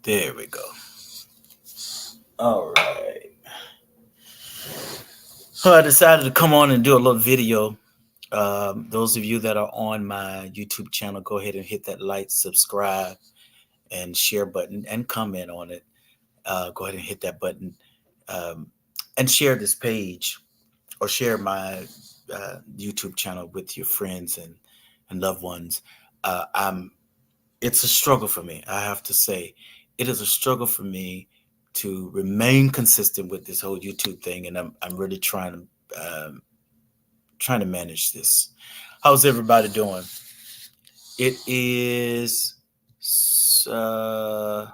There we go. All right. So I decided to come on and do a little video. Those of you that are on my YouTube channel, go ahead and hit that like, subscribe, and share button and comment on it. Go ahead and hit that button um, and share this page or share my YouTube channel with your friends and loved ones. I'm It's a struggle for me. I have to say, it is a struggle for me to remain consistent with this whole YouTube thing, and I'm really trying to manage this. How's everybody doing? It is uh,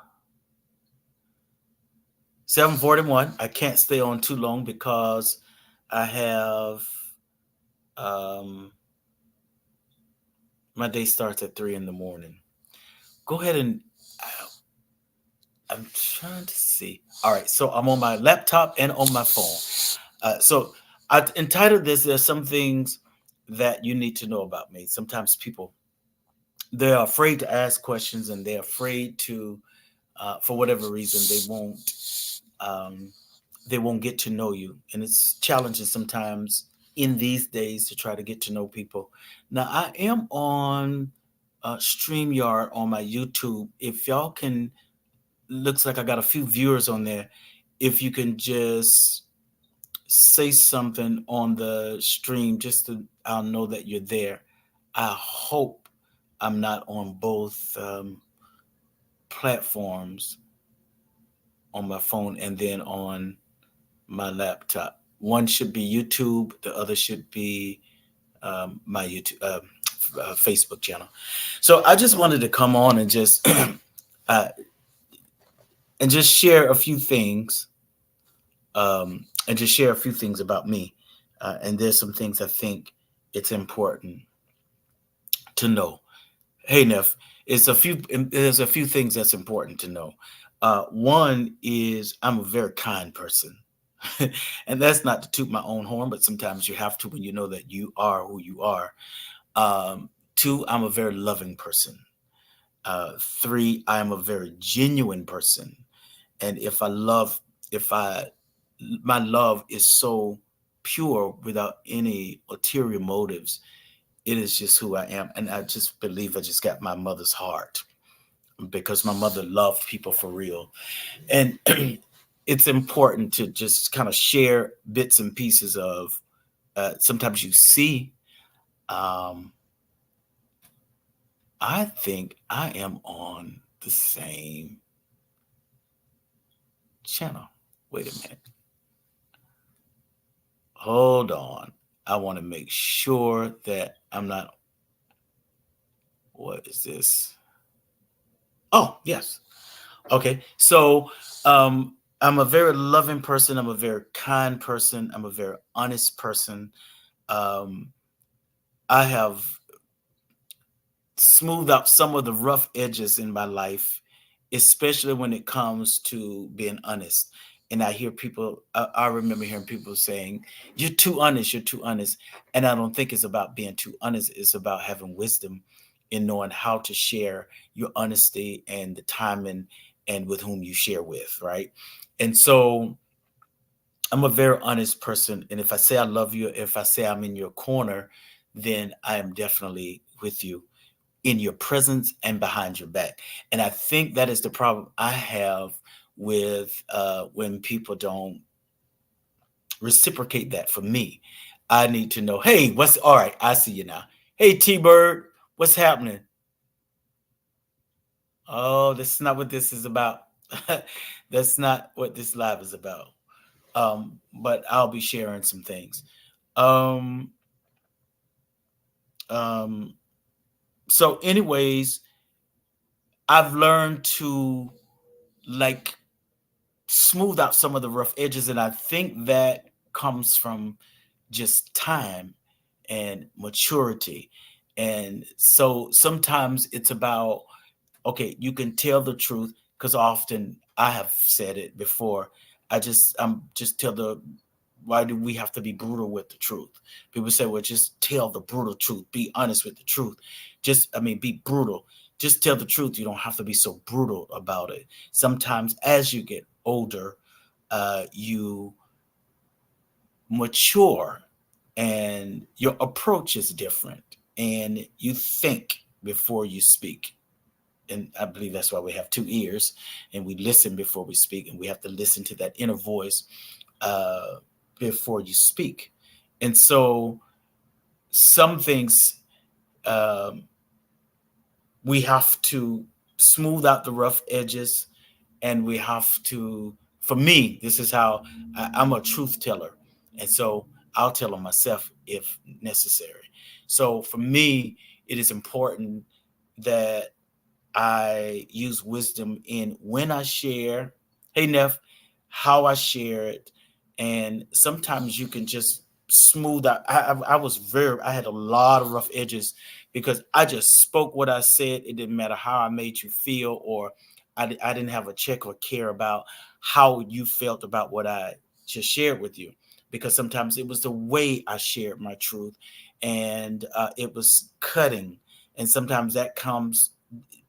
7:41. I can't stay on too long because I have um, my day starts at 3 in the morning. Go ahead and I'm trying to see. All right, so I'm on my laptop and on my phone. So I entitled this. There's some things that you need to know about me. Sometimes people they're afraid to ask questions and they're afraid to, for whatever reason, um, they won't get to know you, and it's challenging sometimes in these days to try to get to know people. Now I am on StreamYard on my YouTube. If y'all can, looks like I got a few viewers on there. If you can just say something on the stream, just to I'll know that you're there. I hope I'm not on both platforms on my phone and then on my laptop. One should be YouTube, the other should be my YouTube Facebook channel. So I just wanted to come on and just uh, and just share a few things and just share a few things about me. And there's some things I think it's important to know. Hey, Neff, there's a few things that's important to know. One is I'm a very kind person. And that's not to toot my own horn, but sometimes you have to when you know that you are who you are. Two, I'm a very loving person. Three, I am a very genuine person. And if I my love is so pure without any ulterior motives. It is just who I am. And I just believe I just got my mother's heart because my mother loved people for real. And it's important to just kind of share bits and pieces of sometimes you see. Um, I think I am on the same channel. Wait a minute. Hold on. I want to make sure that I'm not. What is this? Oh, yes. Okay. So I'm a very loving person. I'm a very kind person. I'm a very honest person. Um, I have smoothed out some of the rough edges in my life, especially when it comes to being honest. And I hear people, I remember hearing people saying, "You're too honest, you're too honest." And I don't think it's about being too honest, it's about having wisdom in knowing how to share your honesty and the timing and with whom you share with, right? And so I'm a very honest person. And if I say I love you, if I say I'm in your corner, then I am definitely with you in your presence and behind your back. And I think that is the problem I have with when people don't reciprocate that for me. I need to know, hey, what's all right? I see you now. Hey, T Bird, what's happening? Oh, that's not what this is about. That's not what this live is about. But I'll be sharing some things. Um, um, so, anyways, I've learned to like smooth out some of the rough edges, and I think that comes from just time and maturity. And so sometimes it's about, okay, you can tell the truth because often I have said it before. I'm just tell the why do we have to be brutal with the truth? People say, well, just tell the brutal truth, be honest with the truth. Just, I mean, be brutal. just tell the truth. You don't have to be so brutal about it. Sometimes as you get older, you mature and your approach is different and you think before you speak. And I believe that's why we have two ears and we listen before we speak, and we have to listen to that inner voice uh, before you speak. And so some things um, we have to smooth out the rough edges, and we have to, for me, this is how I'm a truth teller. And so I'll tell them myself if necessary. So for me, it is important that I use wisdom in when I share, hey, Neff, how I share it. And sometimes you can just smooth out. I had a lot of rough edges because I just spoke what I said. It didn't matter how I made you feel, or I didn't have a check or care about how you felt about what I just shared with you. Because sometimes it was the way I shared my truth, and it was cutting. And sometimes that comes,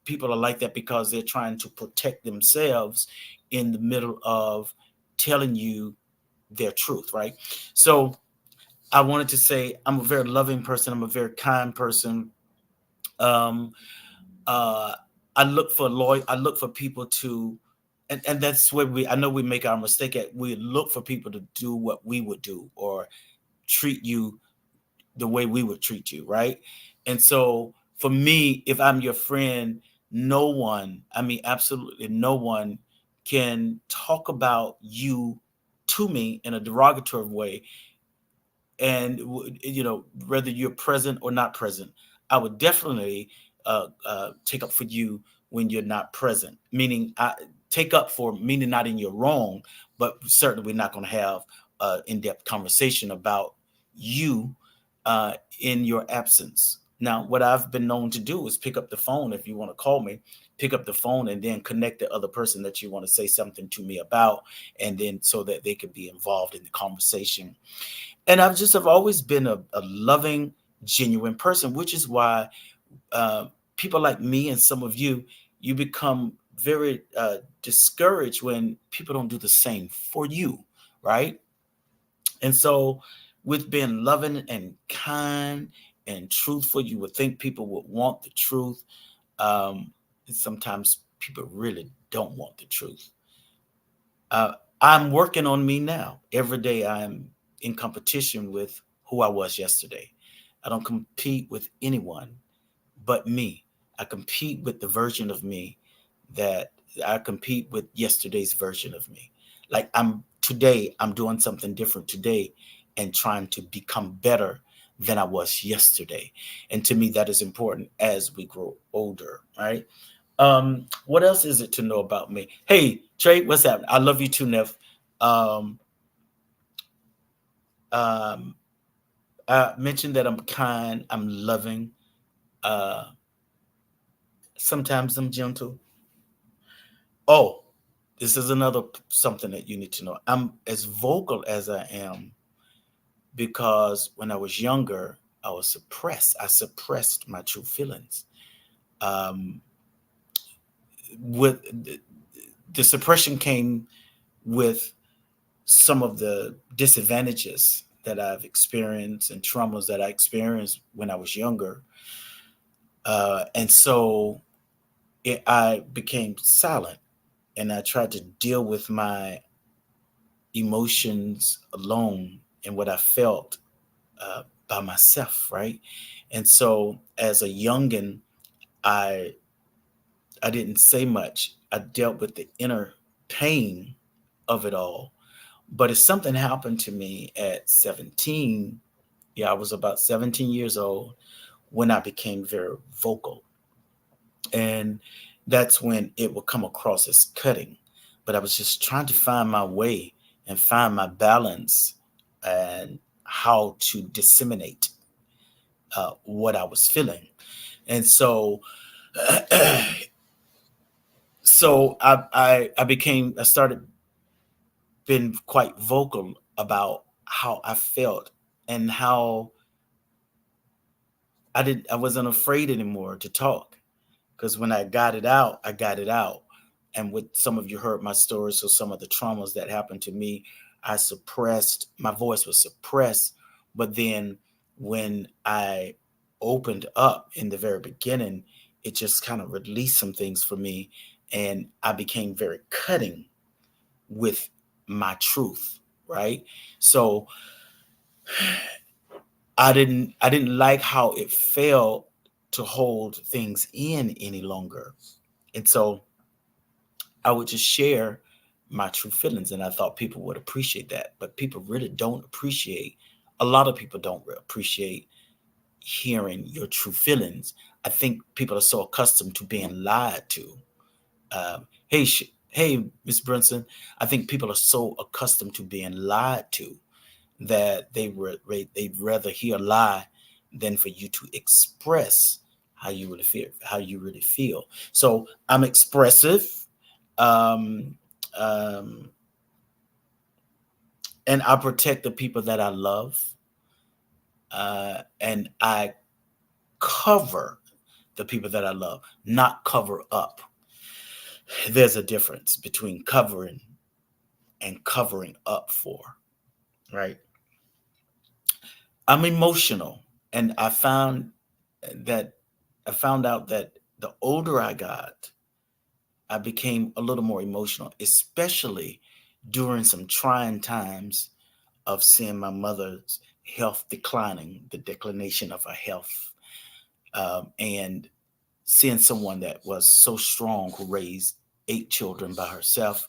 people are like that because they're trying to protect themselves in the middle of telling you their truth, right? So I wanted to say I'm a very loving person. I'm a very kind person. Um, uh, I look for I look for people to, and that's where I know we make our mistake at. We look for people to do what we would do or treat you the way we would treat you, right? And so for me, if I'm your friend, no one, I mean, absolutely no one can talk about you to me in a derogatory way. And, whether you're present or not present, I would definitely take up for you when you're not present, meaning I take up for, meaning not in your wrong, but certainly we're not going to have in-depth conversation about you in your absence. Now, what I've been known to do is pick up the phone. If you want to call me, pick up the phone and then connect the other person that you want to say something to me about, and then so that they could be involved in the conversation. And I've always been a loving, genuine person, which is why uh, people like me and some of you become very discouraged when people don't do the same for you, right? And so, with being loving and kind and truthful, you would think people would want the truth. Um, Sometimes people really don't want the truth. Uh, I'm working on me now. Every day I'm in competition with who I was yesterday. I don't compete with anyone but me. I compete with the version of me that I compete with yesterday's version of me. Like I'm doing something different today and trying to become better than I was yesterday. And to me, that is important as we grow older, right? What else is it to know about me? Hey, Trey, what's happening? I love you too, Neff. Um, um, I mentioned that I'm kind, I'm loving. Uh, Sometimes I'm gentle. Oh, this is another something that you need to know. I'm as vocal as I am because when I was younger, I was suppressed. I suppressed my true feelings. Um, with the suppression came with some of the disadvantages that I've experienced and traumas that I experienced when I was younger. And so I became silent and I tried to deal with my emotions alone and what I felt by myself, right? And so as a youngin, I I didn't say much. I dealt with the inner pain of it all. But if something happened to me at 17, yeah, I was about 17 years old when I became very vocal. And that's when it would come across as cutting. But I was just trying to find my way and find my balance and how to disseminate what I was feeling. And so, I started being quite vocal about how I felt and how I wasn't afraid anymore to talk because when I got it out, I got it out. And with some of you heard my stories, so some of the traumas that happened to me, I suppressed, my voice was suppressed. But then when I opened up in the very beginning, it just kind of released some things for me. And I became very cutting with my truth, right? So I didn't like how it felt to hold things in any longer. And so I would just share my true feelings, and I thought people would appreciate that. But people really don't appreciate, a lot of people don't appreciate hearing your true feelings. I think people are so accustomed to being lied to. Hey, Miss Brunson, I think people are so accustomed to being lied to that they'd rather hear a lie than for you to express how you really feel. So I'm expressive, um, um, and I protect the people that I love, and I cover the people that I love, not cover up. There's a difference between covering and covering up for, right? I'm emotional, and that I found out that the older I got, I became a little more emotional, especially during some trying times of seeing my mother's health declining, the declination of her health, and seeing someone that was so strong who raised 8 children by herself,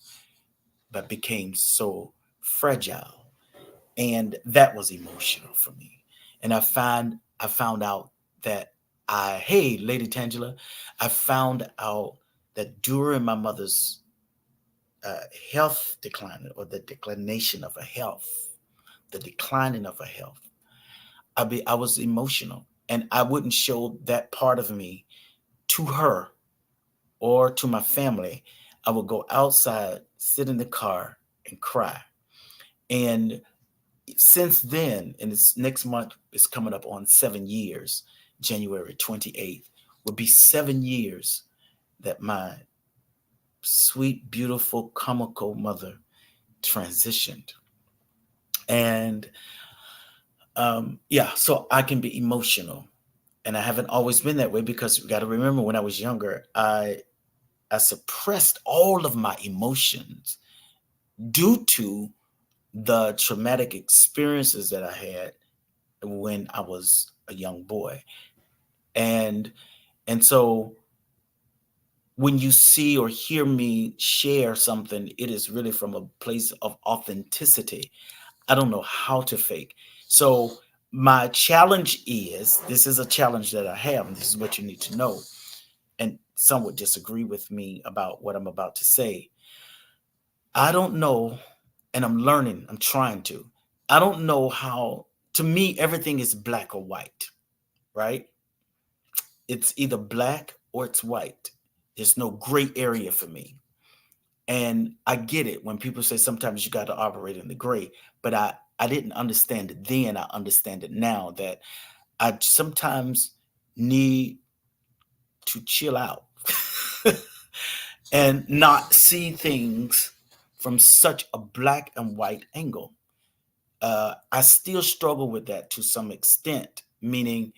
but became so fragile. And that was emotional for me. And I found out that hey, Lady Tangela, I found out that during my mother's uh, health decline, or the declination of her health, the declining of her health, I was emotional, and I wouldn't show that part of me to her or to my family. I would go outside, sit in the car, and cry. And since then, and this next month is coming up on 7 years, January 28th, will be 7 years that my sweet, beautiful, comical mother transitioned. And yeah, so I can be emotional. And I haven't always been that way, because you got to remember, when I was younger, I suppressed all of my emotions due to the traumatic experiences that I had when I was a young boy. And and so when you see or hear me share something, it is really from a place of authenticity. I don't know how to fake. So my challenge is, this is a challenge that I have, and this is what you need to know. And some would disagree with me about what I'm about to say. I don't know, and I'm learning, I'm trying to. I don't know how, to me, everything is black or white, right? It's either black or it's white. There's no gray area for me. And I get it when people say sometimes you got to operate in the gray, but I didn't understand it then. I understand it now, that I sometimes need to chill out and not see things from such a black and white angle. I still struggle with that to some extent, meaning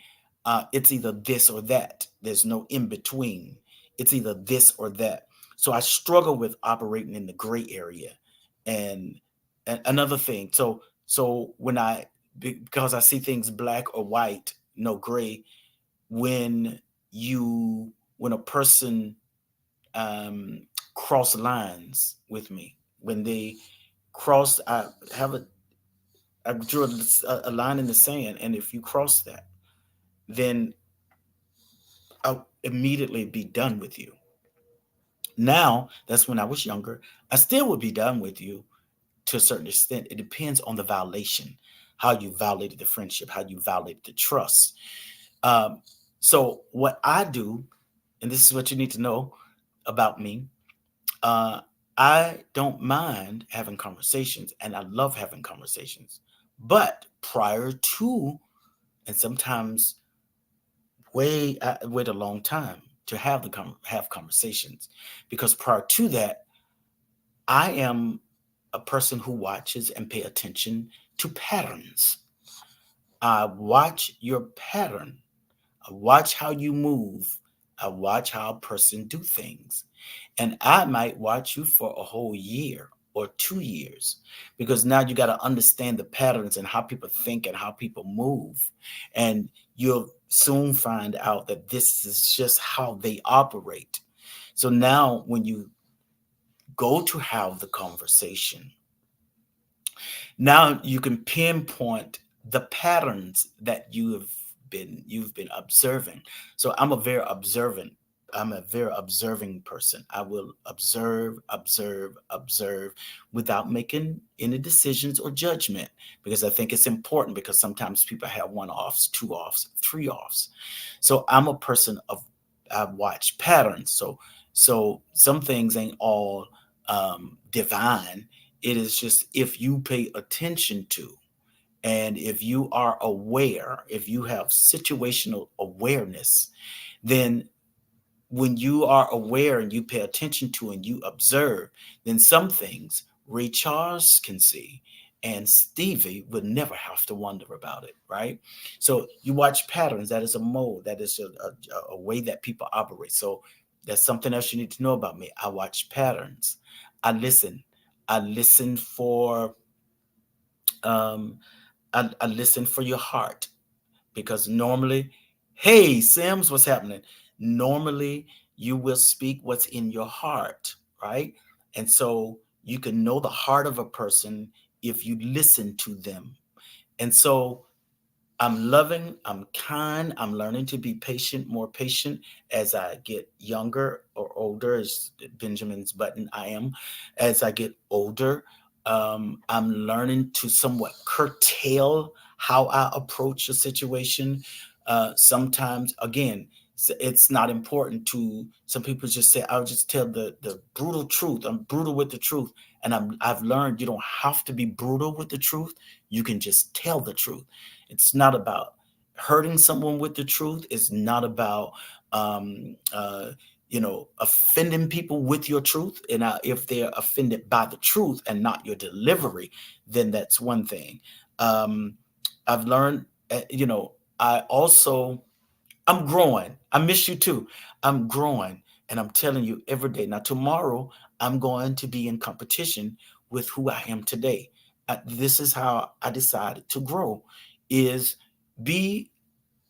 it's either this or that. There's no in between. It's either this or that. So I struggle with operating in the gray area. And, and another thing, so when because I see things black or white, no gray, when when a person cross lines with me, when they cross, I drew a line in the sand, and if you cross that, then I'll immediately be done with you. Now, that's when I was younger. I still would be done with you to a certain extent. It depends on the violation, how you violated the friendship, how you violated the trust. Um, so, what I do, and this is what you need to know about me, uh, I don't mind having conversations, and I love having conversations. But prior to, and sometimes wait a long time. to have have conversations, because prior to that, I am a person who watches and pay attention to patterns. I watch your pattern. I watch how you move. I watch how a person do things. And I might watch you for a whole year or 2 years, because now you got to understand the patterns and how people think and how people move. And you'll soon find out that this is just how they operate. So now when you go to have the conversation, now you can pinpoint the patterns that you've been observing. So I'm a very observing person. I will observe, observe, observe without making any decisions or judgment, because I think it's important, because sometimes people have one offs, two offs, three offs. So I'm a person of, I watch patterns. So some things ain't all divine. It is just, if you pay attention to, and if you are aware, if you have situational awareness, then when you are aware and you pay attention to and you observe, then some things Ray Charles can see and Stevie would never have to wonder about it, right? So you watch patterns. That is a mode. That is a way that people operate. So that's something else you need to know about me. I watch patterns. I listen. I listen for um, I listen for your heart, because normally, hey, Sims, what's happening? Normally, you will speak what's in your heart, right? And so you can know the heart of a person if you listen to them. And so I'm loving, I'm kind, I'm learning to be patient, more patient as I get younger or older, as Benjamin's button, I am. As I get older, I'm learning to somewhat curtail how I approach a situation. Sometimes, again, it's not important to some people. Just say, I'll just tell the brutal truth. I'm brutal with the truth. And I've learned you don't have to be brutal with the truth. You can just tell the truth. It's not about hurting someone with the truth. It's not about um, uh, offending people with your truth. And if they're offended by the truth and not your delivery, then that's one thing. Um, I've learned, I also, I'm growing. I miss you too. I'm growing, and I'm telling you every day. Now, tomorrow, I'm going to be in competition with who I am today. This is how I decided to grow: is be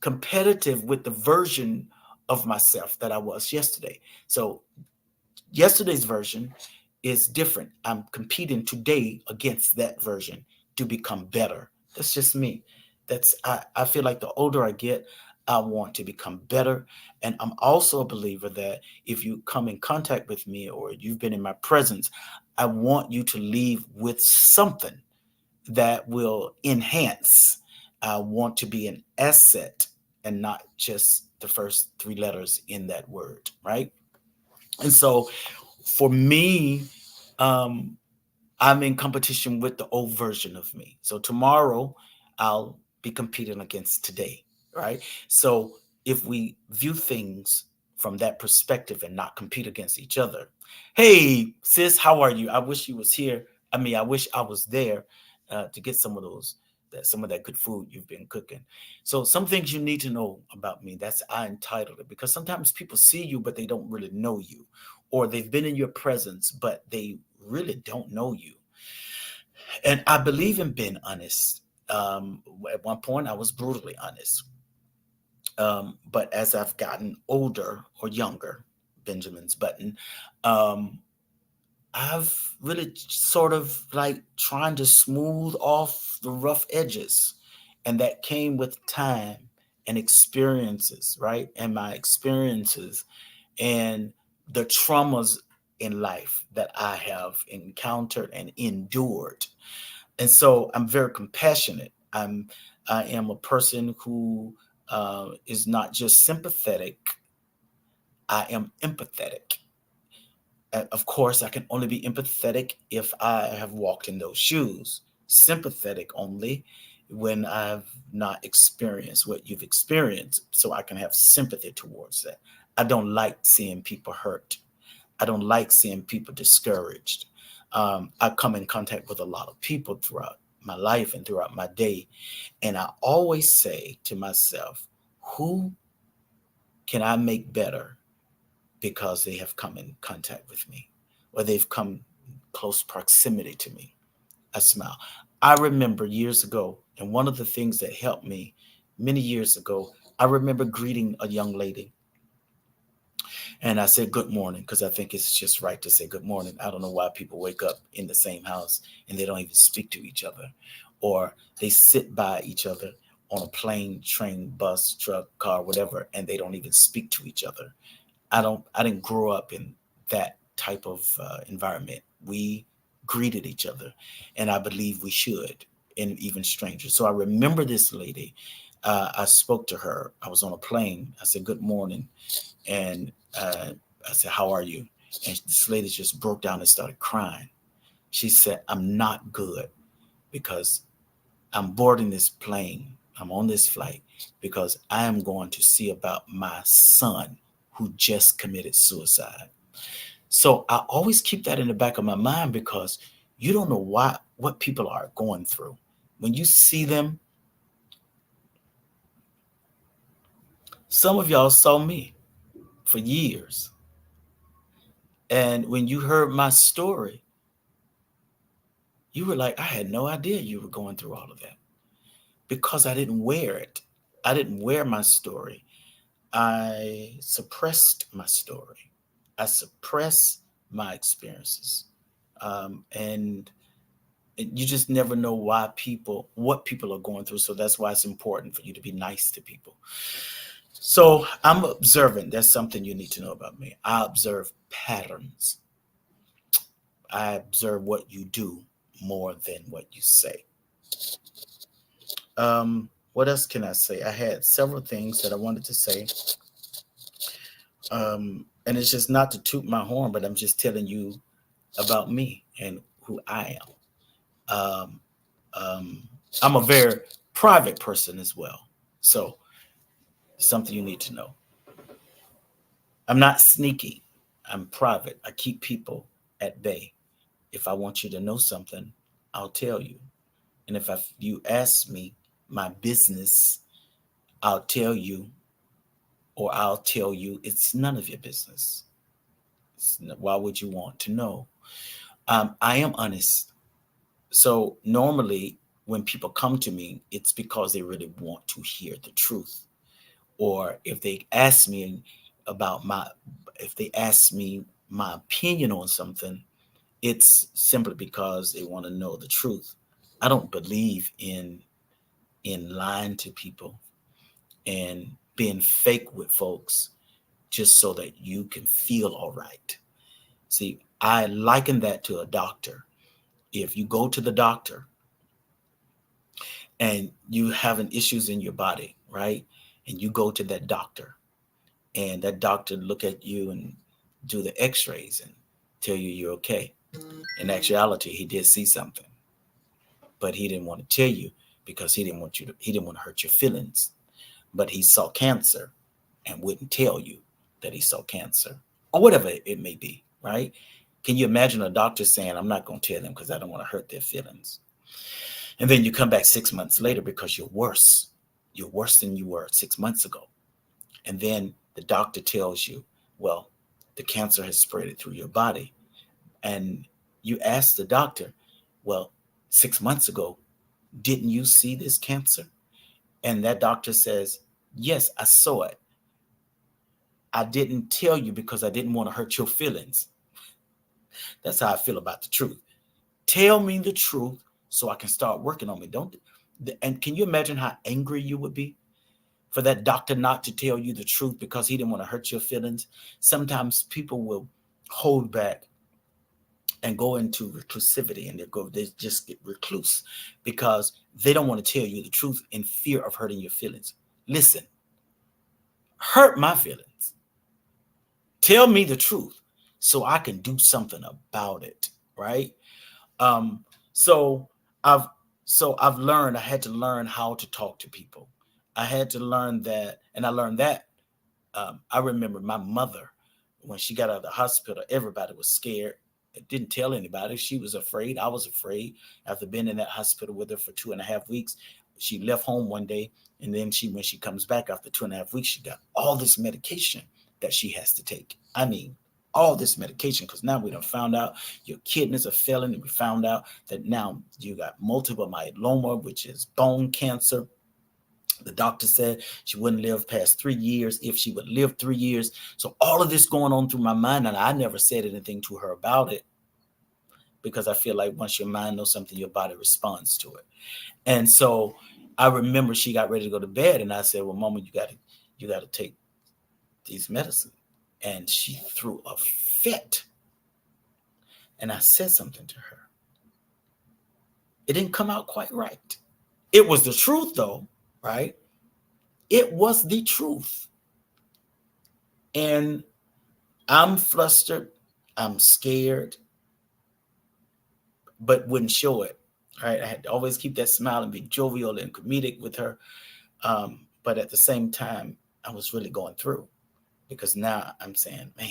competitive with the version of myself that I was yesterday. So yesterday's version is different. I'm competing today against that version to become better. That's just me. I feel like the older I get, I want to become better. And I'm also a believer that if you come in contact with me or you've been in my presence, I want you to leave with something that will enhance. I want to be an asset and not just the first three letters in that word, right? And so for me, um, I'm in competition with the old version of me. So tomorrow I'll be competing against today, right? So if we view things from that perspective and not compete against each other. Hey, sis, how are you? I wish you was here. I mean, I wish I was there to get some of that good food you've been cooking. So some things you need to know about me. That's I entitled it, because sometimes people see you, but they don't really know you, or they've been in your presence, but they really don't know you. And I believe in being honest. At one point, I was brutally honest. But as I've gotten older or younger, Benjamin's button, um, I've really sort of like trying to smooth off the rough edges. And that came with time and experiences, right? And my experiences and the traumas in life that I have encountered and endured. And so I'm very compassionate. I am a person who is not just sympathetic. I am empathetic. Of course, I can only be empathetic if I have walked in those shoes. Sympathetic only when I've not experienced what you've experienced, so I can have sympathy towards that. I don't like seeing people hurt. I don't like seeing people discouraged. I come in contact with a lot of people throughout my life and throughout my day. And I always say to myself, who can I make better because they have come in contact with me or they've come close proximity to me? I smile. I remember years ago, and one of the things that helped me many years ago, I remember greeting a young lady and I said good morning because I think it's just right to say good morning. I don't know why people wake up in the same house and they don't even speak to each other, or they sit by each other on a plane, train, bus, truck, car, whatever, and they don't even speak to each other. I didn't grow up in that type of environment. We greeted each other, and I believe we should, and even strangers. So I remember this lady. I spoke to her. I was on a plane. I said, "Good morning," and I said, "How are you?" And this lady just broke down and started crying. She said, "I'm not good because I'm boarding this plane. I'm on this flight because I am going to see about my son who just committed suicide." So I always keep that in the back of my mind because you don't know what people are going through. When you see them, some of y'all saw me for years. And when you heard my story, you were like, I had no idea you were going through all of that because I didn't wear it. I didn't wear my story. I suppressed my story. I suppress my experiences. And you just never know what people are going through. So that's why it's important for you to be nice to people. So I'm observant. That's something you need to know about me. I observe patterns. I observe what you do more than what you say. What else can I say? I had several things that I wanted to say. And it's just not to toot my horn, but I'm just telling you about me and who I am. Um, I'm a very private person as well. So, something you need to know. I'm not sneaky. I'm private. I keep people at bay. If I want you to know something, I'll tell you. And if you ask me my business, I'll tell you, or I'll tell you it's none of your business. Why would you want to know? I am honest. So normally, when people come to me, it's because they really want to hear the truth. Or if they ask me about my, if they ask me my opinion on something, it's simply because they want to know the truth. I don't believe in lying to people and being fake with folks just so that you can feel all right. See, I liken that to a doctor. If you go to the doctor and you having issues in your body, right? And you go to that doctor and that doctor look at you and do the x-rays and tell you you're okay. In actuality, he did see something, but he didn't want to tell you because he didn't want to hurt your feelings. But he saw cancer and wouldn't tell you that he saw cancer or whatever it may be, right? Can you imagine a doctor saying, I'm not going to tell them because I don't want to hurt their feelings? And then you come back 6 months later because you're worse. You're worse than you were 6 months ago. And then the doctor tells you, well, the cancer has spread it through your body. And you ask the doctor, well, 6 months ago, didn't you see this cancer? And that doctor says, yes, I saw it. I didn't tell you because I didn't want to hurt your feelings. That's how I feel about the truth. Tell me the truth so I can start working on me. Don't. And can you imagine how angry you would be for that doctor not to tell you the truth because he didn't want to hurt your feelings? Sometimes people will hold back and go into reclusivity, and they just get recluse because they don't want to tell you the truth in fear of hurting your feelings. Listen, hurt my feelings. Tell me the truth so I can do something about it, right? Um, so I've I've learned I had to learn how to talk to people. I had to learn that, and I learned that I remember my mother, when she got out of the hospital, everybody was scared. It didn't tell anybody. She was afraid. I was afraid. After being in that hospital with her for 2.5 weeks, she left home one day. And then when she comes back after 2.5 weeks, she got all this medication that she has to take. I mean, all this medication, because now we done found out your kidneys are failing, and we found out that now you got multiple myeloma, which is bone cancer. The doctor said she wouldn't live past 3 years if she would live 3 years. So all of this going on through my mind, and I never said anything to her about it, because I feel like once your mind knows something, your body responds to it. And so I remember she got ready to go to bed, and I said, well, Mama, you got to take these medicine. And she threw a fit. And I said something to her. It didn't come out quite right. It was the truth, though, right? It was the truth. And I'm flustered. I'm scared, but wouldn't show it, right? I had to always keep that smile and be jovial and comedic with her. But at the same time, I was really going through, because now I'm saying, man,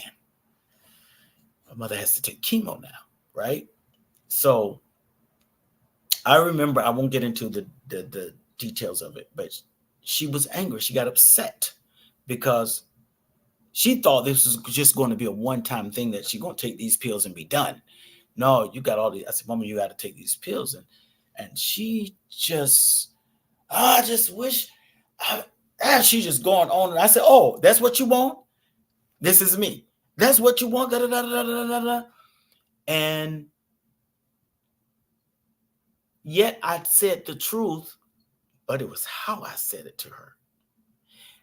my mother has to take chemo now, right? So I remember, I won't get into the details of it, but she was angry. She got upset because she thought this was just going to be a one-time thing, that she's going to take these pills and be done. No, you got all these. I said, Mama, you got to take these pills. And she just, I just wish, she just going on. And I said, oh, that's what you want? This is me. That's what you want? Da, da, da, da, da, da, da. And yet I said the truth, but it was how I said it to her.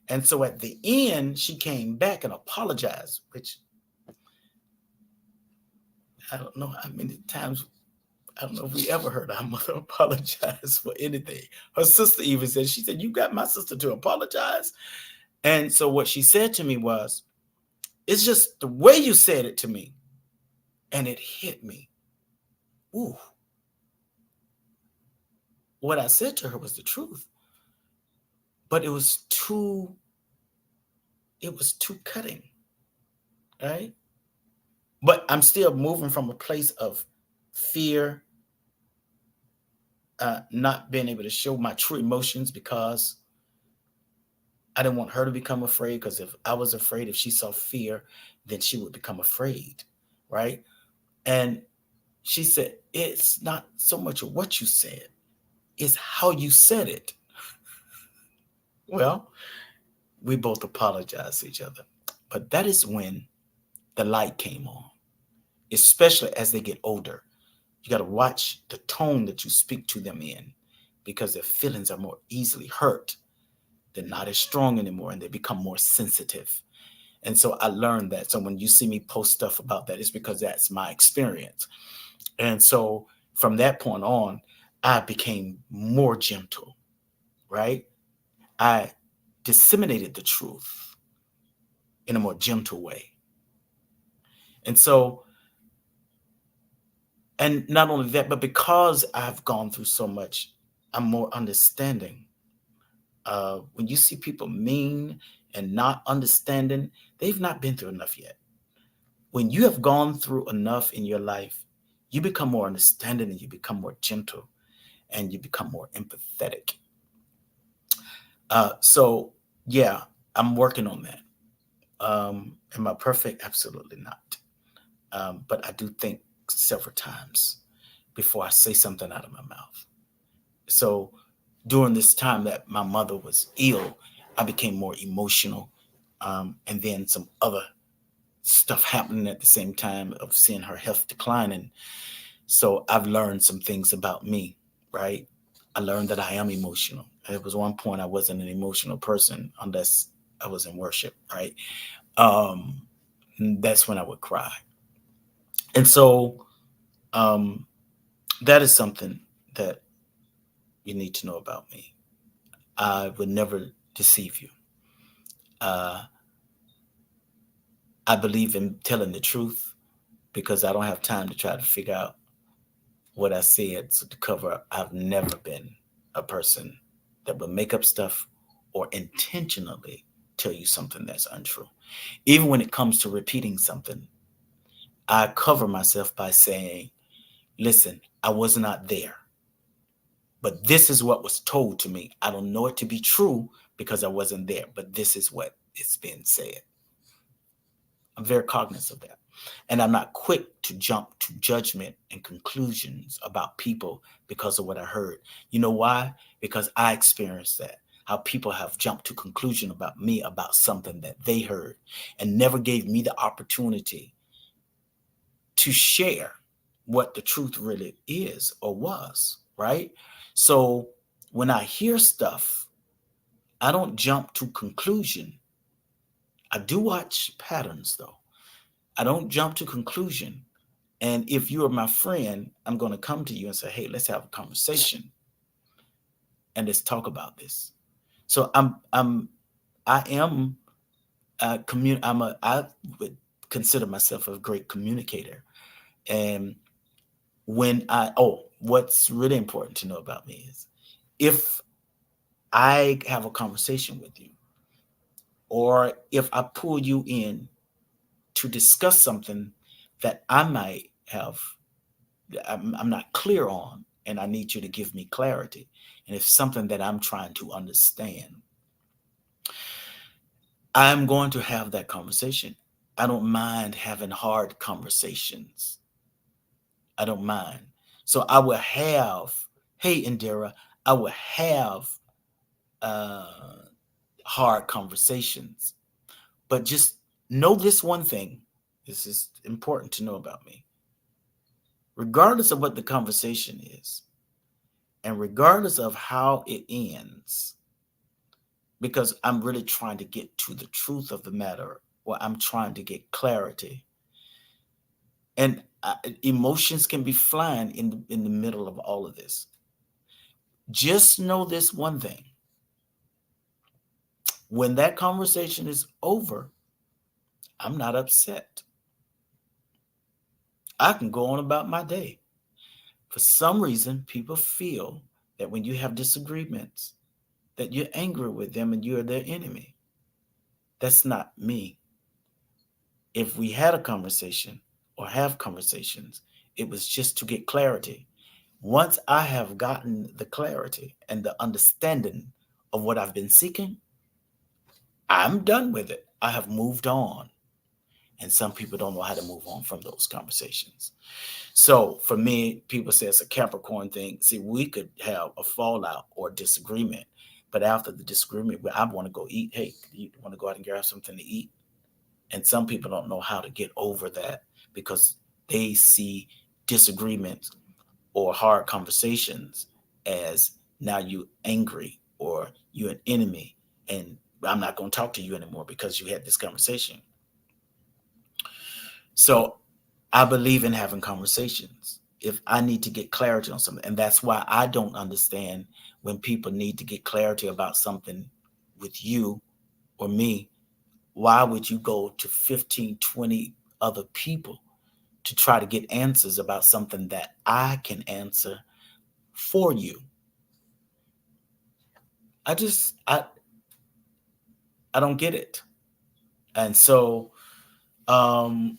And so at the end, she came back and apologized, which I don't know how many times, I don't know if we ever heard our mother apologize for anything. Her sister even said, she said, you got my sister to apologize? And so what she said to me was, it's just the way you said it to me. And it hit me. Ooh. What I said to her was the truth. But it was too cutting, right? But I'm still moving from a place of fear, not being able to show my true emotions, because I didn't want her to become afraid, because if I was afraid, if she saw fear, then she would become afraid, right? And she said, it's not so much of what you said, it's how you said it. Well, we both apologized to each other. But that is when the light came on, especially as they get older. You got to watch the tone that you speak to them in, because their feelings are more easily hurt. They're not as strong anymore, and they become more sensitive. And so I learned that. So when you see me post stuff about that, it's because that's my experience. And so from that point on, I became more gentle, right? I disseminated the truth in a more gentle way. And so, and not only that, but because I've gone through so much, I'm more understanding. When you see people mean and not understanding, they've not been through enough yet. When you have gone through enough in your life, you become more understanding, and you become more gentle, and you become more empathetic. So yeah, I'm working on that. Am I perfect? Absolutely not. But I do think several times before I say something out of my mouth. So during this time that my mother was ill, I became more emotional. And then some other stuff happening at the same time of seeing her health declining. So I've learned some things about me, right? I learned that I am emotional. There was one point I wasn't an emotional person unless I was in worship, right? That's when I would cry. And so that is something that you need to know about me. I would never deceive you. I believe in telling the truth, because I don't have time to try to figure out what I said to cover up. I've never been a person that would make up stuff or intentionally tell you something that's untrue. Even when it comes to repeating something, I cover myself by saying, listen, I was not there, but this is what was told to me. I don't know it to be true because I wasn't there, but this is what it's been said. I'm very cognizant of that. And I'm not quick to jump to judgment and conclusions about people because of what I heard. You know why? Because I experienced that. How people have jumped to conclusion about me about something that they heard and never gave me the opportunity to share what the truth really is or was, right? So when I hear stuff, I don't jump to conclusion. I do watch patterns though. I don't jump to conclusion. And if you are my friend, I'm going to come to you and say, hey, let's have a conversation and let's talk about this. So I am I would consider myself a great communicator. And what's really important to know about me is if I have a conversation with you, or if I pull you in to discuss something that I might have, I'm not clear on, and I need you to give me clarity. And it's something that I'm trying to understand, I'm going to have that conversation. I don't mind having hard conversations. I don't mind. So I will have, hey, Indira, I will have uh, hard conversations. But just know this one thing. This is important to know about me. Regardless of what the conversation is, and regardless of how it ends, because I'm really trying to get to the truth of the matter, or I'm trying to get clarity. And emotions can be flying in the middle of all of this. Just know this one thing. When that conversation is over, I'm not upset. I can go on about my day. For some reason, people feel that when you have disagreements, that you're angry with them and you're their enemy. That's not me. If we had a conversation or have conversations, it was just to get clarity. Once I have gotten the clarity and the understanding of what I've been seeking, I'm done with it. I have moved on. And some people don't know how to move on from those conversations. So for me, people say it's a Capricorn thing. See, we could have a fallout or disagreement, but after the disagreement, I want to go eat. Hey, you want to go out and grab something to eat? And some people don't know how to get over that because they see disagreements or hard conversations as now you angry or you're an enemy and I'm not going to talk to you anymore because you had this conversation. So I believe in having conversations. If I need to get clarity on something, and that's why I don't understand when people need to get clarity about something with you or me, why would you go to 15, 20 other people to try to get answers about something that I can answer for you? I just I don't get it. And so um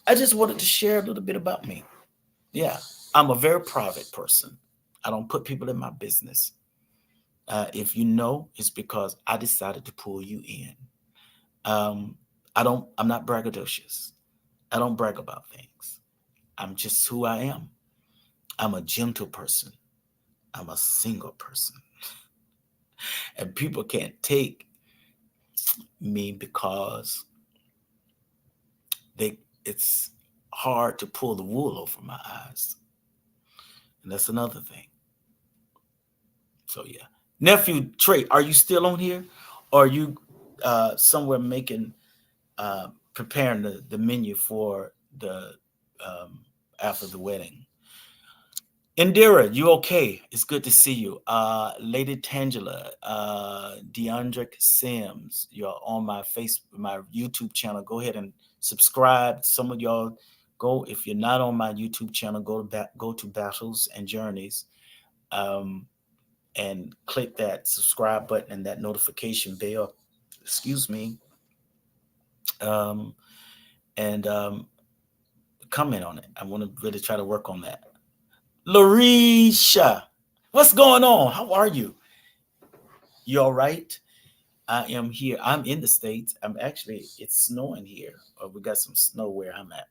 I just wanted to share a little bit about me. Yeah, I'm a very private person. I don't put people in my business. If you know, it's because I decided to pull you in. Um, I'm not braggadocious. I don't brag about things. I'm just who I am. I'm a gentle person. I'm a single person. And people can't take me because it's hard to pull the wool over my eyes. And that's another thing. So yeah. Nephew Trey, are you still on here? Or are you somewhere making preparing the menu for the after the wedding? Indira, you okay? It's good to see you. Lady Tangela, Deandric Sims, you're on my YouTube channel. Go ahead and subscribe. Some of y'all go, if you're not on my YouTube channel, go to Battles and Journeys. and click that subscribe button and that notification bell. Excuse me. Um, and comment on it. I want to really try to work on that. Larisha, what's going on? How are you? You all right? I am here. I'm in the States. It's snowing here. We got some snow where I'm at.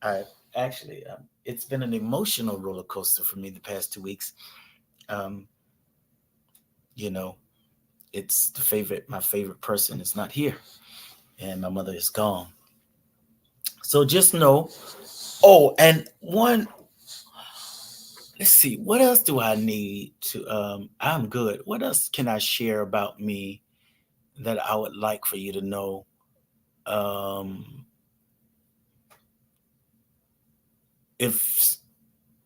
I actually, it's been an emotional roller coaster for me the past 2 weeks. Um, you know, it's my favorite person is not here, and my mother is gone. So just know. Oh, and one, let's see, what else do I need to? I'm good. What else can I share about me that I would like for you to know? Um, if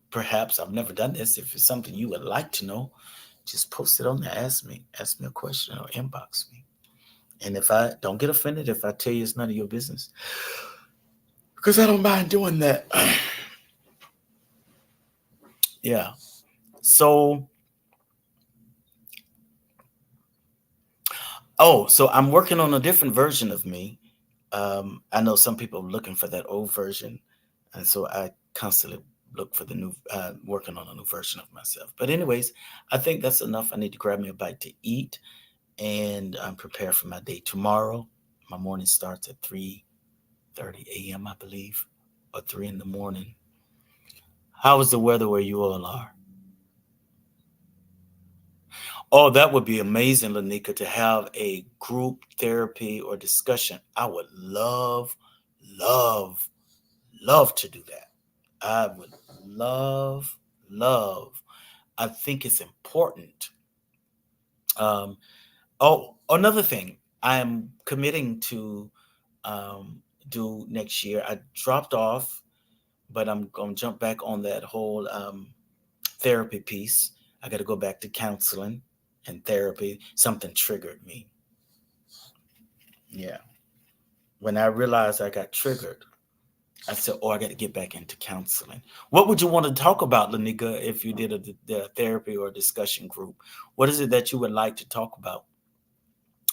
perhaps I've never done this, if it's something you would like to know, just post it on there. Ask me a question or inbox me. And if I don't get offended if I tell you it's none of your business, because I don't mind doing that. Yeah. So, so I'm working on a different version of me. I know some people are looking for that old version, and so I constantly look for the new, working on a new version of myself. But anyways, I think that's enough. I need to grab me a bite to eat, and I'm prepared for my day tomorrow. My morning starts at 3:30 a.m., I believe, or 3 in the morning. How is the weather where you all are? Oh, that would be amazing, Lanika, to have a group therapy or discussion. I would love, love to do that. I would love, love. I think it's important. Um, another thing I am committing to do next year. I dropped off, but I'm going to jump back on that whole therapy piece. I got to go back to counseling and therapy. Something triggered me. Yeah. When I realized I got triggered, I said, "Oh, I got to get back into counseling." What would you want to talk about, Lanika, if you did a therapy or a discussion group? What is it that you would like to talk about?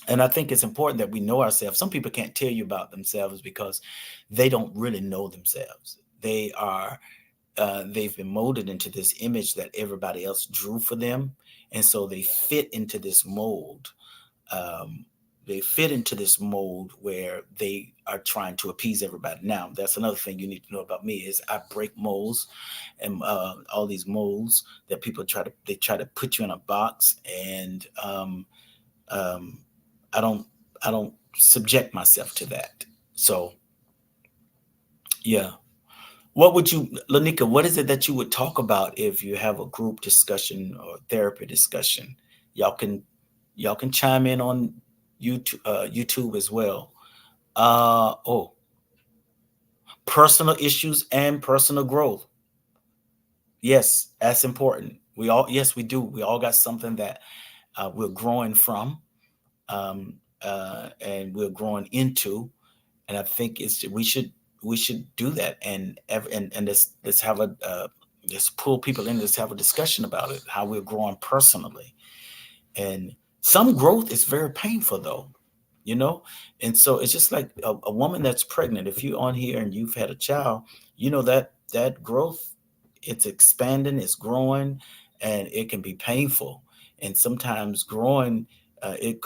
And I think it's important that we know ourselves. Some people can't tell you about themselves because they don't really know themselves. They've been molded into this image that everybody else drew for them, and so they fit into this mold. Um, they fit into this mold where they are trying to appease everybody. Now, that's another thing you need to know about me is I break molds, and all these molds that people try to put you in a box, and um, I don't I don't subject myself to that. So yeah. What would you, Lanika, what is it that you would talk about if you have a group discussion or therapy discussion? Y'all can y'all can chime in on YouTube as well. Oh, personal issues and personal growth. Yes, that's important. Yes, we do. We all got something that we're growing from, and we're growing into. And I think we should do that, and let's have a let's pull people in. Let's have a discussion about it, how we're growing personally. And some growth is very painful, though, you know. And so it's just like a woman that's pregnant. If you're on here and you've had a child, you know that growth, it's expanding, it's growing, and it can be painful. And sometimes growing, it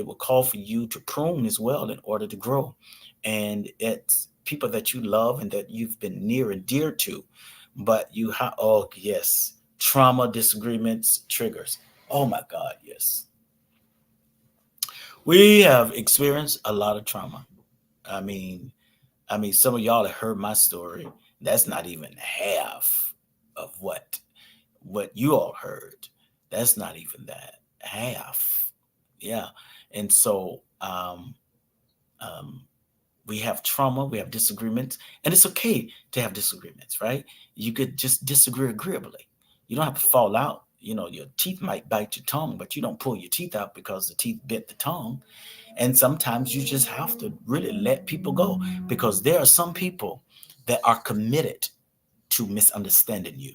will call for you to prune as well in order to grow. And it's people that you love and that you've been near and dear to, but oh yes, trauma, disagreements, triggers. Oh my God, yes. We have experienced a lot of trauma. I mean, some of y'all have heard my story. That's not even half of what you all heard. That's not even that half. Yeah. And so um we have trauma, we have disagreements, and it's okay to have disagreements, right? You could just disagree agreeably. You don't have to fall out. You know, your teeth might bite your tongue, but you don't pull your teeth out because the teeth bit the tongue. And sometimes you just have to really let people go because there are some people that are committed to misunderstanding you.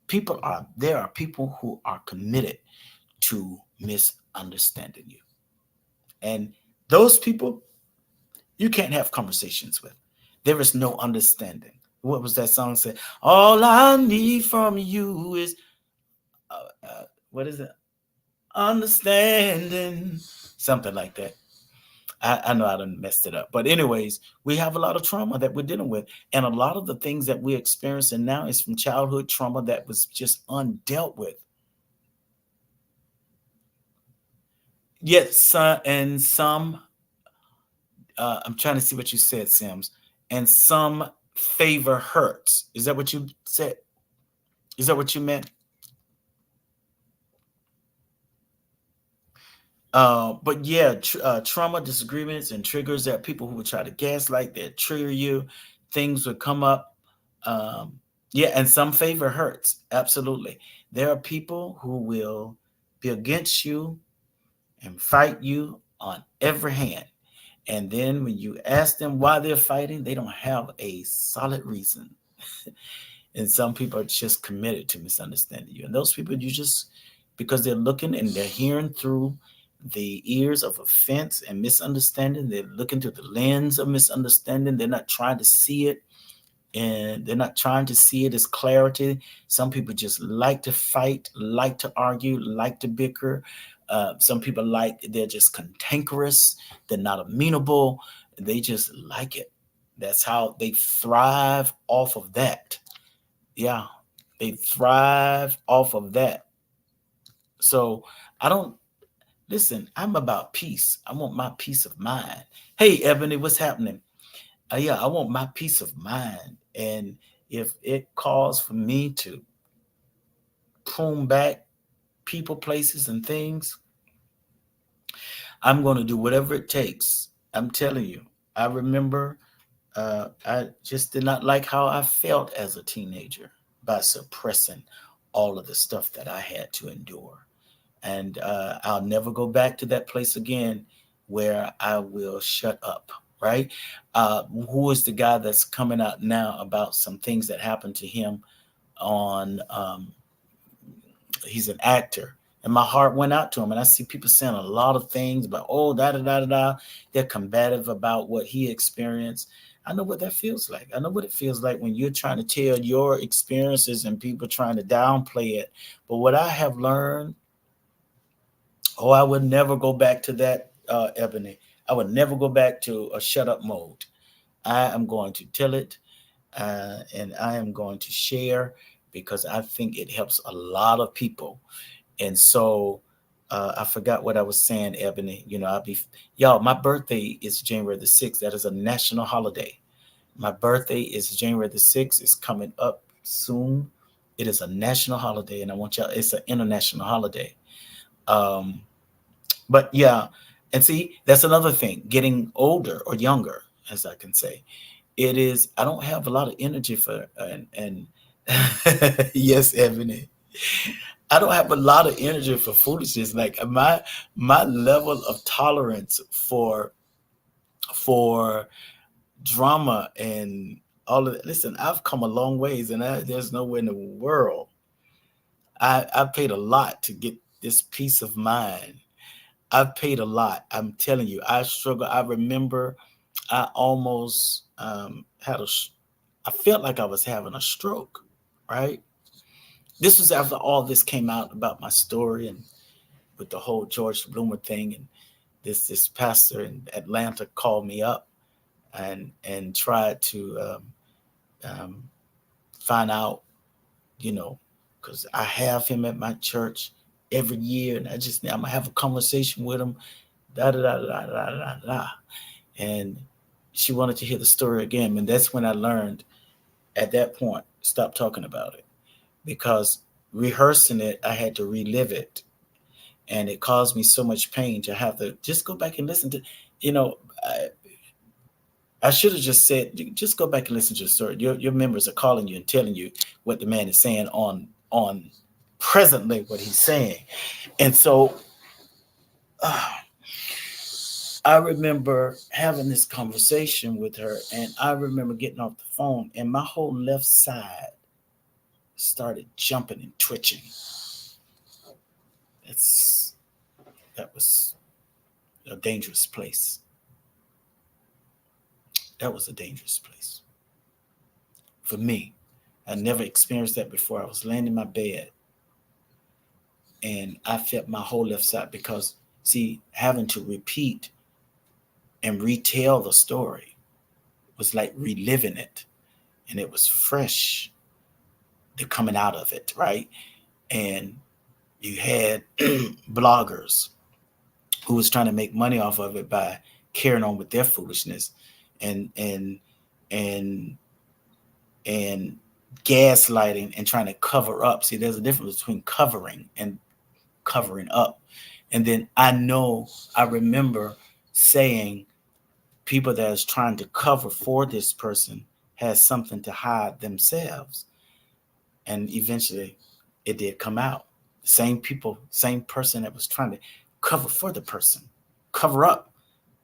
There are people who are committed to misunderstanding you. And those people you can't have conversations with. There is no understanding. What was that song say? All I need from you is what is it? Understanding. Something like that. I know I done messed it up. But anyways, we have a lot of trauma that we're dealing with. And a lot of the things that we're experiencing now is from childhood trauma that was just undealt with. Yes, and some, I'm trying to see what you said, Sims. And some favor hurts. Is that what you said? Is that what you meant? But yeah, trauma, disagreements, and triggers that people who would try to gaslight, that trigger you, things would come up. Um, yeah, and some favor hurts. Absolutely. There are people who will be against you and fight you on every hand. And then when you ask them why they're fighting, they don't have a solid reason. And some people are just committed to misunderstanding you. And those people, you just, because they're looking and they're hearing through the ears of offense and misunderstanding, they're looking through the lens of misunderstanding. They're not trying to see it, and they're not trying to see it as clarity. Some people just like to fight, like to argue, like to bicker. Some people they're just cantankerous. They're not amenable. They just like it. That's how they thrive off of that. Yeah, they thrive off of that. So I don't listen. I'm about peace. I want my peace of mind. Hey, Ebony, what's happening? Yeah, I want my peace of mind. And if it calls for me to prune back people, places, and things, I'm going to do whatever it takes. I'm telling you. I remember I just did not like how I felt as a teenager by suppressing all of the stuff that I had to endure. And I'll never go back to that place again where I will shut up. Right? Who is the guy that's coming out now about some things that happened to him on? He's an actor, and my heart went out to him. And I see people saying a lot of things about, oh, da da da da da. They're combative about what he experienced. I know what that feels like. I know what it feels like when you're trying to tell your experiences and people trying to downplay it. But what I have learned, oh, I would never go back to that, Ebony. I would never go back to a shut up mode. I am going to tell it, and I am going to share because I think it helps a lot of people. And so I forgot what I was saying, Ebony. Y'all, my birthday is January the 6th. That is a national holiday. My birthday is January the 6th. It's coming up soon. It is a national holiday, and I want y'all, it's an international holiday. Um, but yeah, and see, that's another thing, getting older or younger, as I can say. I don't have a lot of energy for, and yes, Ebony, I don't have a lot of energy for foolishness. Like my level of tolerance for drama and all of that. Listen, I've come a long ways, and there's nowhere in the world. I paid a lot to get this peace of mind. I've paid a lot. I'm telling you, I struggle. I remember I almost I felt like I was having a stroke, right? This was after all this came out about my story and with the whole George Bloomer thing. And this pastor in Atlanta called me up and tried to um, find out, because I have him at my church every year, and I'm gonna have a conversation with him, da da da da da da da. And she wanted to hear the story again, and that's when I learned. At that point, stop talking about it, because rehearsing it, I had to relive it, and it caused me so much pain to have to just go back and listen to. You know, I should have just said, just go back and listen to the story. Your members are calling you and telling you what the man is saying on presently what he's saying, and so I remember having this conversation with her, and I remember getting off the phone, and my whole left side started jumping and twitching. It's that was a dangerous place. That was a dangerous place for me. I never experienced that before. I was laying in my bed and I felt my whole left side because, see, having to repeat and retell the story was like reliving it, and it was fresh, the coming out of it, right? And you had bloggers who was trying to make money off of it by carrying on with their foolishness and and and gaslighting and trying to cover up. See, there's a difference between covering and covering up. And then I remember saying people that is trying to cover for this person has something to hide themselves. And eventually it did come out. Same people, same person that was trying to cover for the person, cover up,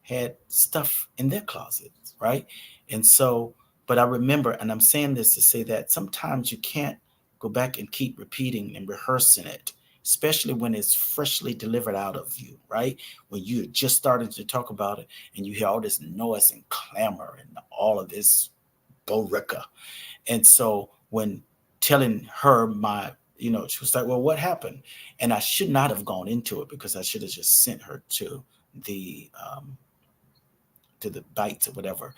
had stuff in their closets, right? And so, but I remember, and I'm saying this to say that sometimes you can't go back and keep repeating and rehearsing it, especially when it's freshly delivered out of you, right? When you're just starting to talk about it and you hear all this noise and clamor and all of this borika. And so when telling her she was like, well, what happened? And I should not have gone into it because I should have just sent her the to the bites or whatever.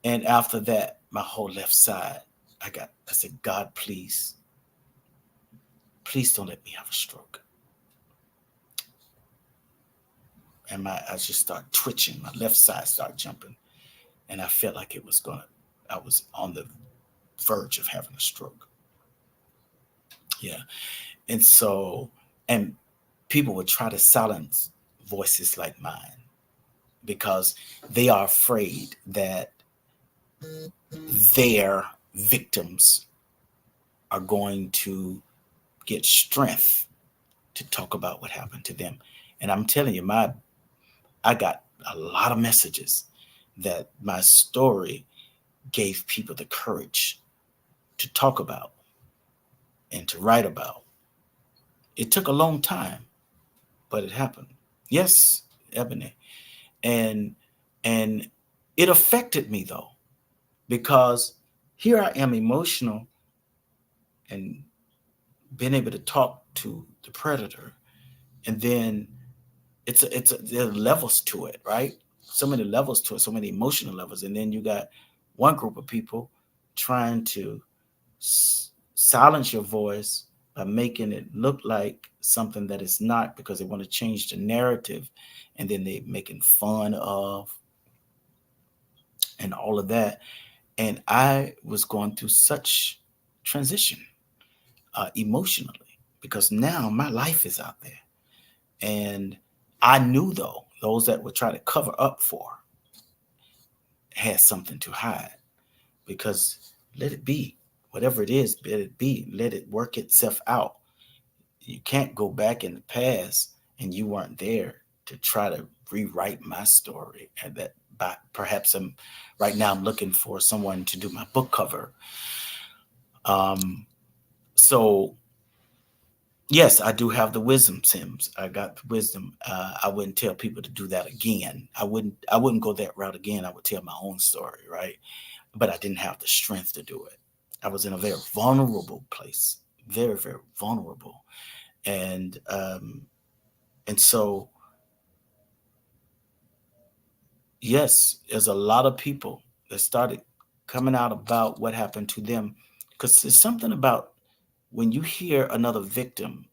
And after that, my whole left side, I said, God, please, please don't let me have a stroke. And I just started twitching. My left side started jumping. And I felt like I was on the verge of having a stroke. Yeah. And so, and people would try to silence voices like mine because they are afraid that their victims are going to get strength to talk about what happened to them. And I'm telling you, I got a lot of messages that my story gave people the courage to talk about and to write about. It took a long time, but it happened. Yes, Ebony. And and it affected me though, because here I am emotional and being able to talk to the predator, and then there are levels to it, right? So many levels to it, so many emotional levels, and then you got one group of people trying to silence your voice by making it look like something that is not, because they want to change the narrative, and then they making fun of and all of that. And I was going through such transition emotionally, because now my life is out there. And I knew, though, those that would try to cover up for had something to hide, because let it be. Whatever it is, let it be. Let it work itself out. You can't go back in the past and you weren't there to try to rewrite my story. And that perhaps right now I'm looking for someone to do my book cover. So yes, I do have the wisdom Sims. I got the wisdom. I wouldn't tell people to do that again. I wouldn't go that route again. I would tell my own story, right? But I didn't have the strength to do it. I was in a very vulnerable place, very, very vulnerable. And so, yes, there's a lot of people that started coming out about what happened to them, because there's something about when you hear another victim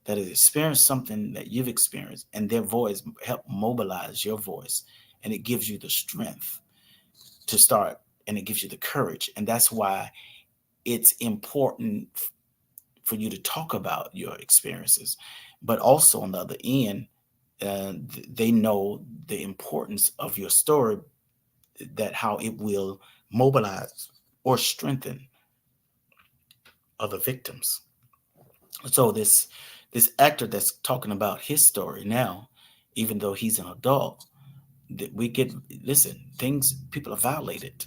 that has experienced something that you've experienced, and their voice help mobilize your voice, and it gives you the strength to start, and it gives you the courage. And that's why it's important for you to talk about your experiences. But also on the other end, they know the importance of your story, that how it will mobilize or strengthen other victims. So this actor that's talking about his story now, even though he's an adult, that we get, listen, things, people are violated.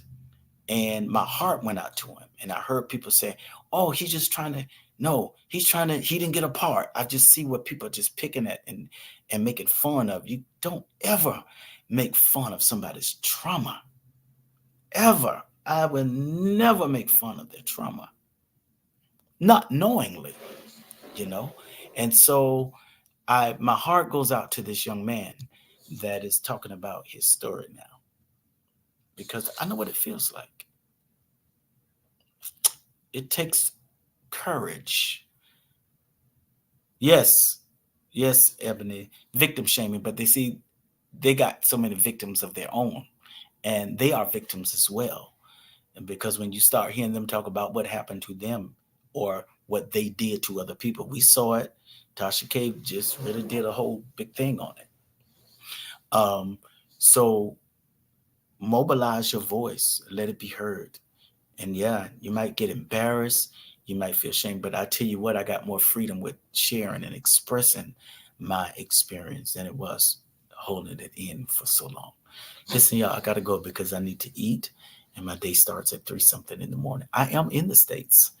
And my heart went out to him. And I heard people say, oh, he's just trying to, no, he didn't get a part. I just see what people are just picking at and making fun of. You don't ever make fun of somebody's trauma. Ever. I will never make fun of their trauma. Not knowingly, you know? And so my heart goes out to this young man that is talking about his story now, because I know what it feels like. It takes courage. Yes, yes, Ebony, victim shaming, but they got so many victims of their own, and they are victims as well. And because when you start hearing them talk about what happened to them or what they did to other people, we saw it. Tasha K just really did a whole big thing on it. So mobilize your voice, let it be heard. And yeah, you might get embarrassed, you might feel shame, but I tell you what, I got more freedom with sharing and expressing my experience than it was holding it in for so long. Listen, y'all, I gotta go because I need to eat, and my day starts at 3 something in the morning. I am in the States,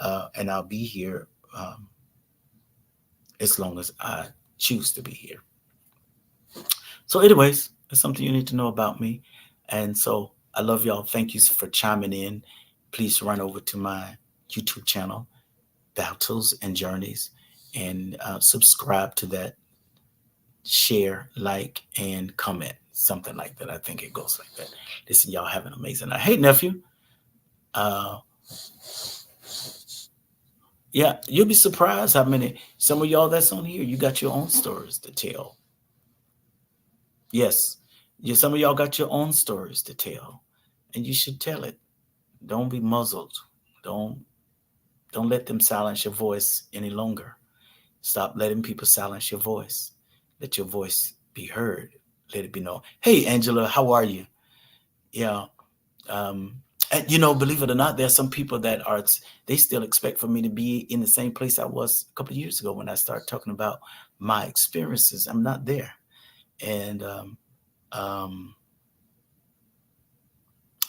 and I'll be here as long as I choose to be here. So, anyways, that's something you need to know about me. And so I love y'all. Thank you for chiming in. Please run over to my YouTube channel, Battles and Journeys, and subscribe to that. Share, like, and comment. Something like that. I think it goes like that. Listen, y'all have an amazing night. Hey, nephew. Uh, yeah, you'll be surprised how many, some of y'all that's on here, you got your own stories to tell. Yes, some of y'all got your own stories to tell, and you should tell it. Don't be muzzled. Don't don't let them silence your voice any longer. Stop letting people silence your voice. Let your voice be heard. Let it be known. Hey, Angela, how are you? Yeah. And believe it or not, there's some people that they still expect for me to be in the same place I was a couple of years ago when I started talking about my experiences. I'm not there. And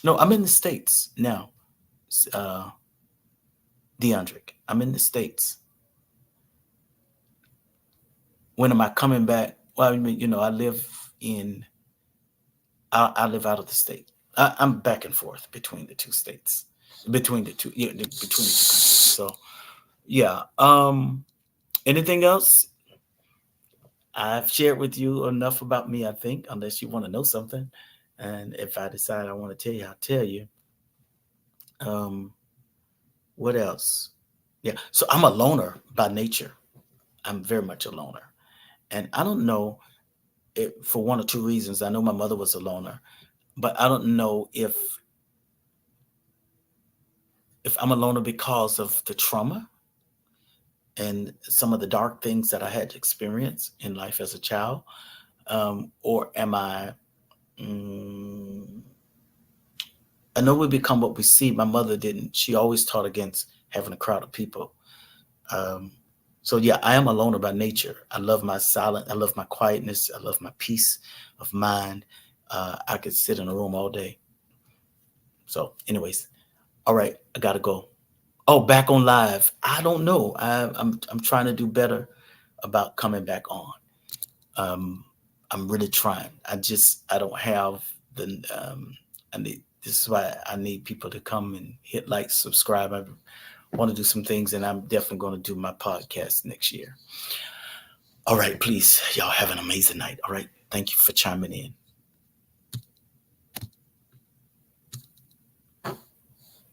no, I'm in the States now. Uh, DeAndre, I'm in the States. When am I coming back? Well, I mean, I live out of the state. I'm back and forth between the two states, between the two, yeah, between the two countries. So, yeah. Anything else? I've shared with you enough about me, I think, unless you want to know something. And if I decide I want to tell you, I'll tell you. Um, what else? Yeah. So I'm a loner by nature. I'm very much a loner. And I don't know for one or two reasons. I know my mother was a loner, but I don't know if I'm a loner because of the trauma and some of the dark things that I had to experience in life as a child, or am I? Mm, I know we become what we see. My mother didn't. She always taught against having a crowd of people. Um, so yeah, I am a loner by nature. I love my silence. I love my quietness. I love my peace of mind. I could sit in a room all day. So, anyways, all right, I gotta go. Oh, back on live. I don't know. I'm trying to do better about coming back on. Um, I'm really trying. I don't have the I need this is why I need people to come and hit like, subscribe. I want to do some things, and I'm definitely going to do my podcast next year. All right, please, y'all have an amazing night. All right, thank you for chiming in.